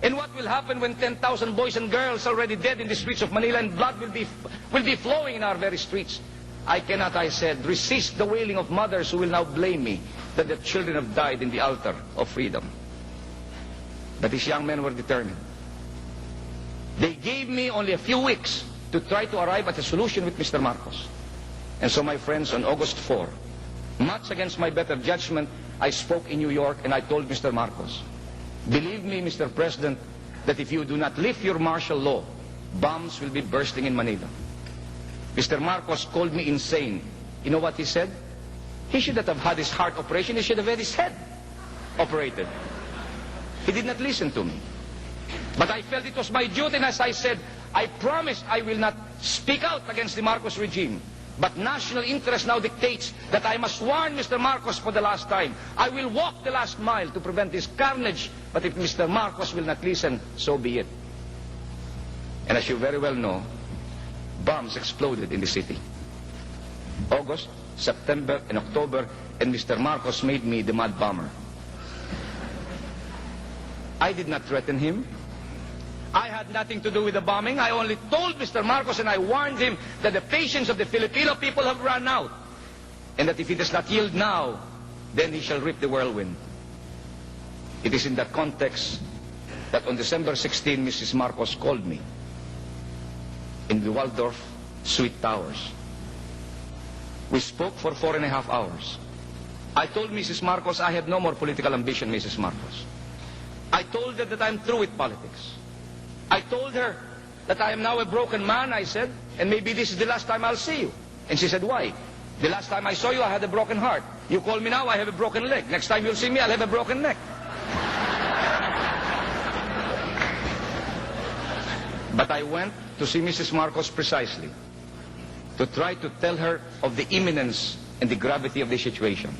And what will happen when 10,000 boys and girls are already dead in the streets of Manila and blood will be flowing in our very streets? I cannot, I said, resist the wailing of mothers who will now blame me that their children have died in the altar of freedom. But these young men were determined. They gave me only a few weeks to try to arrive at a solution with Mr. Marcos. And so, my friends, on August 4, much against my better judgment, I spoke in New York and I told Mr. Marcos, believe me, Mr. President, that if you do not lift your martial law, bombs will be bursting in Manila. Mr. Marcos called me insane. You know what he said? He should not have had his heart operation. He should have had his head operated. He did not listen to me. But I felt it was my duty, and as I said, I promise I will not speak out against the Marcos regime. But national interest now dictates that I must warn Mr. Marcos for the last time. I will walk the last mile to prevent this carnage, but if Mr. Marcos will not listen, so be it. And as you very well know, bombs exploded in the city. August, September, and October, and Mr. Marcos made me the mad bomber. I did not threaten him. I had nothing to do with the bombing. I only told Mr. Marcos and I warned him that the patience of the Filipino people have run out. And that if he does not yield now, then he shall reap the whirlwind. It is in that context that on December 16, Mrs. Marcos called me in the Waldorf Suite Towers. We spoke for 4.5 hours. I told Mrs. Marcos I have no more political ambition, Mrs. Marcos. I told her that I'm through with politics. I told her that I am now a broken man, I said, and maybe this is the last time I'll see you. And she said, why? The last time I saw you, I had a broken heart. You call me now, I have a broken leg. Next time you'll see me, I'll have a broken neck. But I went to see Mrs. Marcos precisely to try to tell her of the imminence and the gravity of the situation.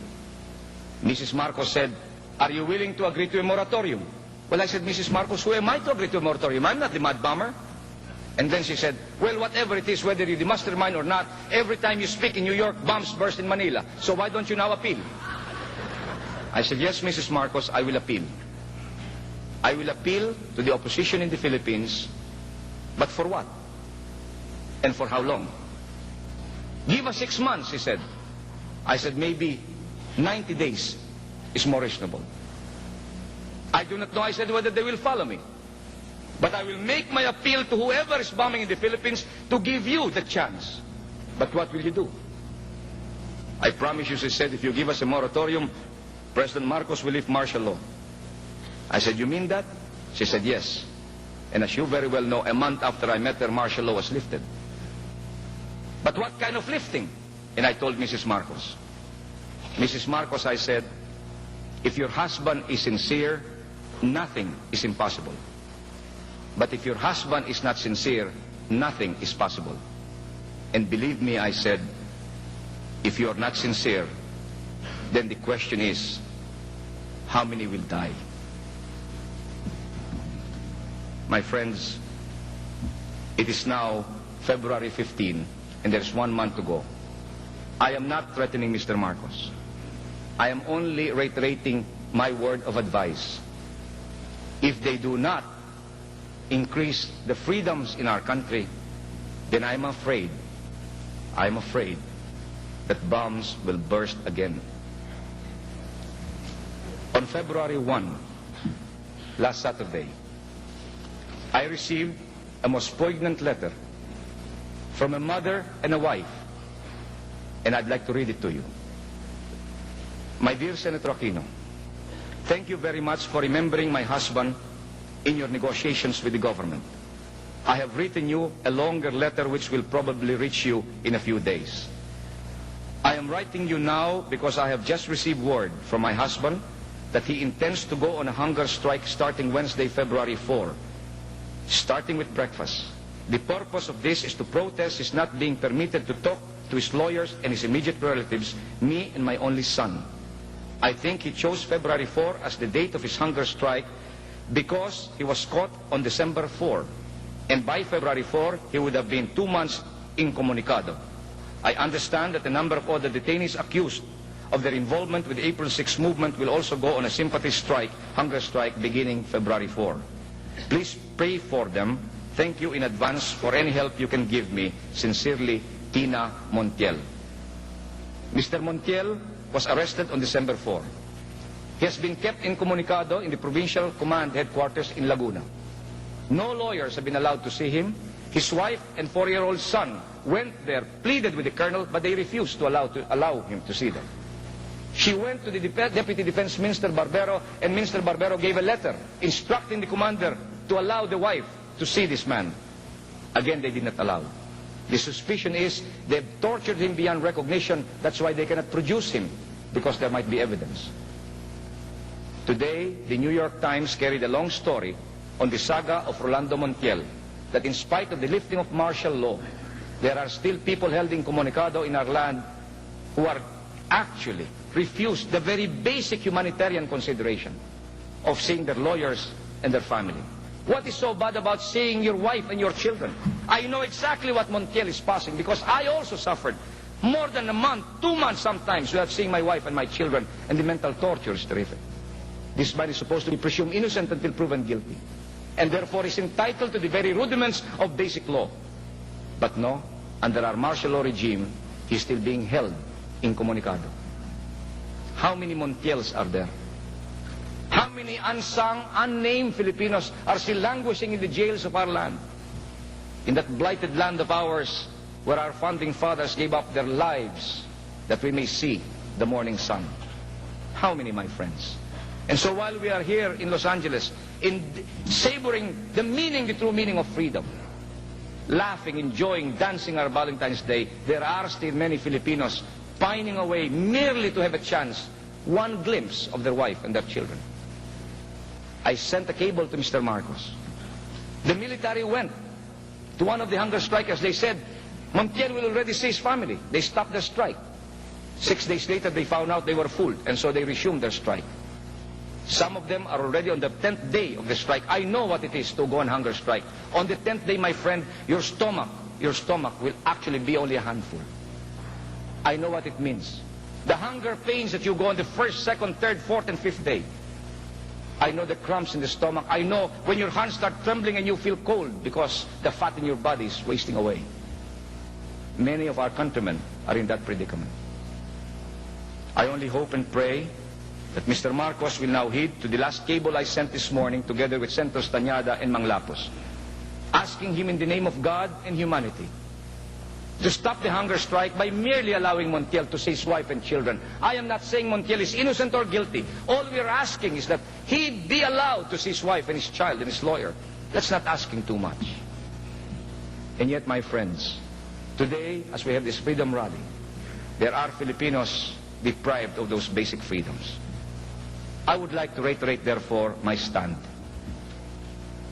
Mrs. Marcos said, are you willing to agree to a moratorium? Well, I said, Mrs. Marcos, who am I to agree to a moratorium? I'm not the mad bomber. And then she said, well, whatever it is, whether you're the mastermind or not, every time you speak in New York, bombs burst in Manila. So why don't you now appeal? I said, yes, Mrs. Marcos, I will appeal. I will appeal to the opposition in the Philippines, but for what? And for how long? Give us 6 months, he said. I said, maybe 90 days is more reasonable. I do not know, I said, whether they will follow me. But I will make my appeal to whoever is bombing in the Philippines to give you the chance. But what will you do? I promise you, she said, if you give us a moratorium, President Marcos will lift martial law. I said, you mean that? She said, yes. And as you very well know, a month after I met her, martial law was lifted. But what kind of lifting? And I told Mrs. Marcos. Mrs. Marcos, I said, if your husband is sincere, nothing is impossible. But if your husband is not sincere, nothing is possible. And believe me, I said, if you are not sincere, then the question is, how many will die? My friends, it is now February 15, and there's 1 month to go. I am not threatening Mr. Marcos. I am only reiterating my word of advice. If they do not increase the freedoms in our country, then I'm afraid that bombs will burst again. On February 1, last Saturday, I received a most poignant letter from a mother and a wife, and I'd like to read it to you. My dear Senator Aquino, thank you very much for remembering my husband in your negotiations with the government. I have written you a longer letter which will probably reach you in a few days. I am writing you now because I have just received word from my husband that he intends to go on a hunger strike starting Wednesday, February 4, starting with breakfast. The purpose of this is to protest his not being permitted to talk to his lawyers and his immediate relatives, me and my only son. I think he chose February 4 as the date of his hunger strike because he was caught on December 4. And by February 4, he would have been 2 months incommunicado. I understand that a number of other detainees accused of their involvement with the April 6 movement will also go on a sympathy strike, hunger strike, beginning February 4. Please pray for them. Thank you in advance for any help you can give me. Sincerely, Tina Montiel. Mr. Montiel was arrested on December 4. He has been kept incommunicado in the Provincial Command Headquarters in Laguna. No lawyers have been allowed to see him. His wife and 4-year-old son went there, pleaded with the colonel, but they refused to allow him to see them. She went to the Deputy Defense Minister Barbero, and Minister Barbero gave a letter instructing the commander to allow the wife to see this man. Again, they did not allow. The suspicion is they've tortured him beyond recognition. That's why they cannot produce him, because there might be evidence. Today, the New York Times carried a long story on the saga of Rolando Montiel, that in spite of the lifting of martial law, there are still people held incommunicado in our land who are actually refused the very basic humanitarian consideration of seeing their lawyers and their family. What is so bad about seeing your wife and your children? I know exactly what Montiel is passing, because I also suffered more than a month, 2 months sometimes, without seeing my wife and my children, and the mental torture is terrific. This man is supposed to be presumed innocent until proven guilty, and therefore is entitled to the very rudiments of basic law. But no, under our martial law regime, he's still being held incommunicado. How many Montiels are there? How many unsung, unnamed Filipinos are still languishing in the jails of our land? In that blighted land of ours, where our founding fathers gave up their lives that we may see the morning sun. How many, my friends? And so while we are here in Los Angeles, savoring the true meaning of freedom, laughing, enjoying, dancing our Valentine's Day, there are still many Filipinos pining away merely to have a chance, one glimpse of their wife and their children. I sent a cable to Mr. Marcos. The military went to one of the hunger strikers. They said, Montiel will already see his family. They stopped the strike. 6 days later, they found out they were fooled, and so they resumed their strike. Some of them are already on the 10th day of the strike. I know what it is to go on hunger strike. On the 10th day, my friend, your stomach will actually be only a handful. I know what it means. The hunger pains that you go on the 1st, 2nd, 3rd, 4th, and 5th day. I know the cramps in the stomach. I know when your hands start trembling and you feel cold because the fat in your body is wasting away. Many of our countrymen are in that predicament. I only hope and pray that Mr. Marcos will now heed to the last cable I sent this morning together with Senators Tañada and Manglapos, asking him in the name of God and humanity to stop the hunger strike by merely allowing Montiel to see his wife and children. I am not saying Montiel is innocent or guilty. All we are asking is that he be allowed to see his wife and his child and his lawyer. That's not asking too much. And yet, my friends, today, as we have this freedom rally, there are Filipinos deprived of those basic freedoms. I would like to reiterate, therefore, my stand.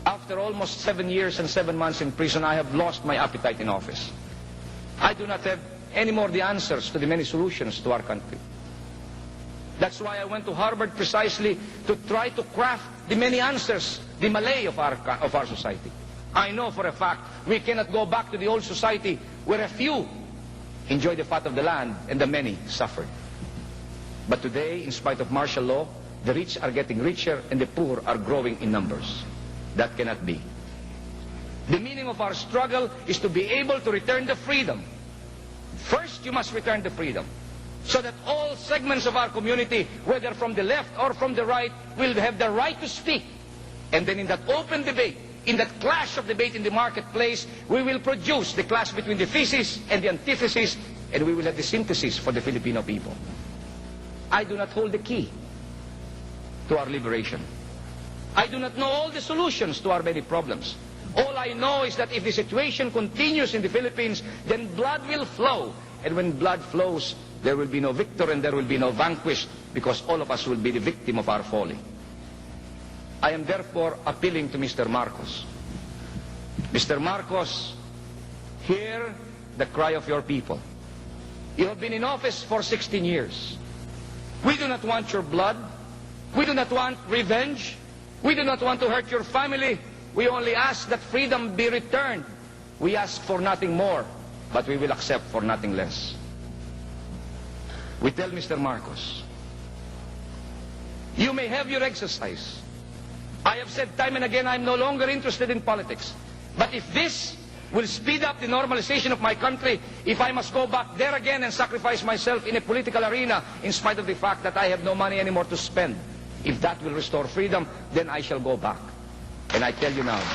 After almost 7 years and 7 months in prison, I have lost my appetite in office. I do not have any more the answers to the many solutions to our country. That's why I went to Harvard precisely to try to craft the many answers, the Malay of our society. I know for a fact we cannot go back to the old society where a few enjoy the fat of the land and the many suffered. But today, in spite of martial law, the rich are getting richer and the poor are growing in numbers. That cannot be. The meaning of our struggle is to be able to return the freedom. First, you must return the freedom, so that all segments of our community, whether from the left or from the right, will have the right to speak. And then in that open debate, in that clash of debate in the marketplace, we will produce the clash between the thesis and the antithesis, and we will have the synthesis for the Filipino people. I do not hold the key to our liberation. I do not know all the solutions to our many problems. All I know is that if the situation continues in the Philippines, then blood will flow. And when blood flows, there will be no victor and there will be no vanquished, because all of us will be the victim of our folly. I am therefore appealing to Mr. Marcos. Mr. Marcos, hear the cry of your people. You have been in office for 16 years. We do not want your blood. We do not want revenge. We do not want to hurt your family. We only ask that freedom be returned. We ask for nothing more, but we will accept for nothing less. We tell Mr. Marcos, you may have your exercise. I have said time and again I'm no longer interested in politics. But if this will speed up the normalization of my country, if I must go back there again and sacrifice myself in a political arena in spite of the fact that I have no money anymore to spend, if that will restore freedom, then I shall go back. And I tell you now,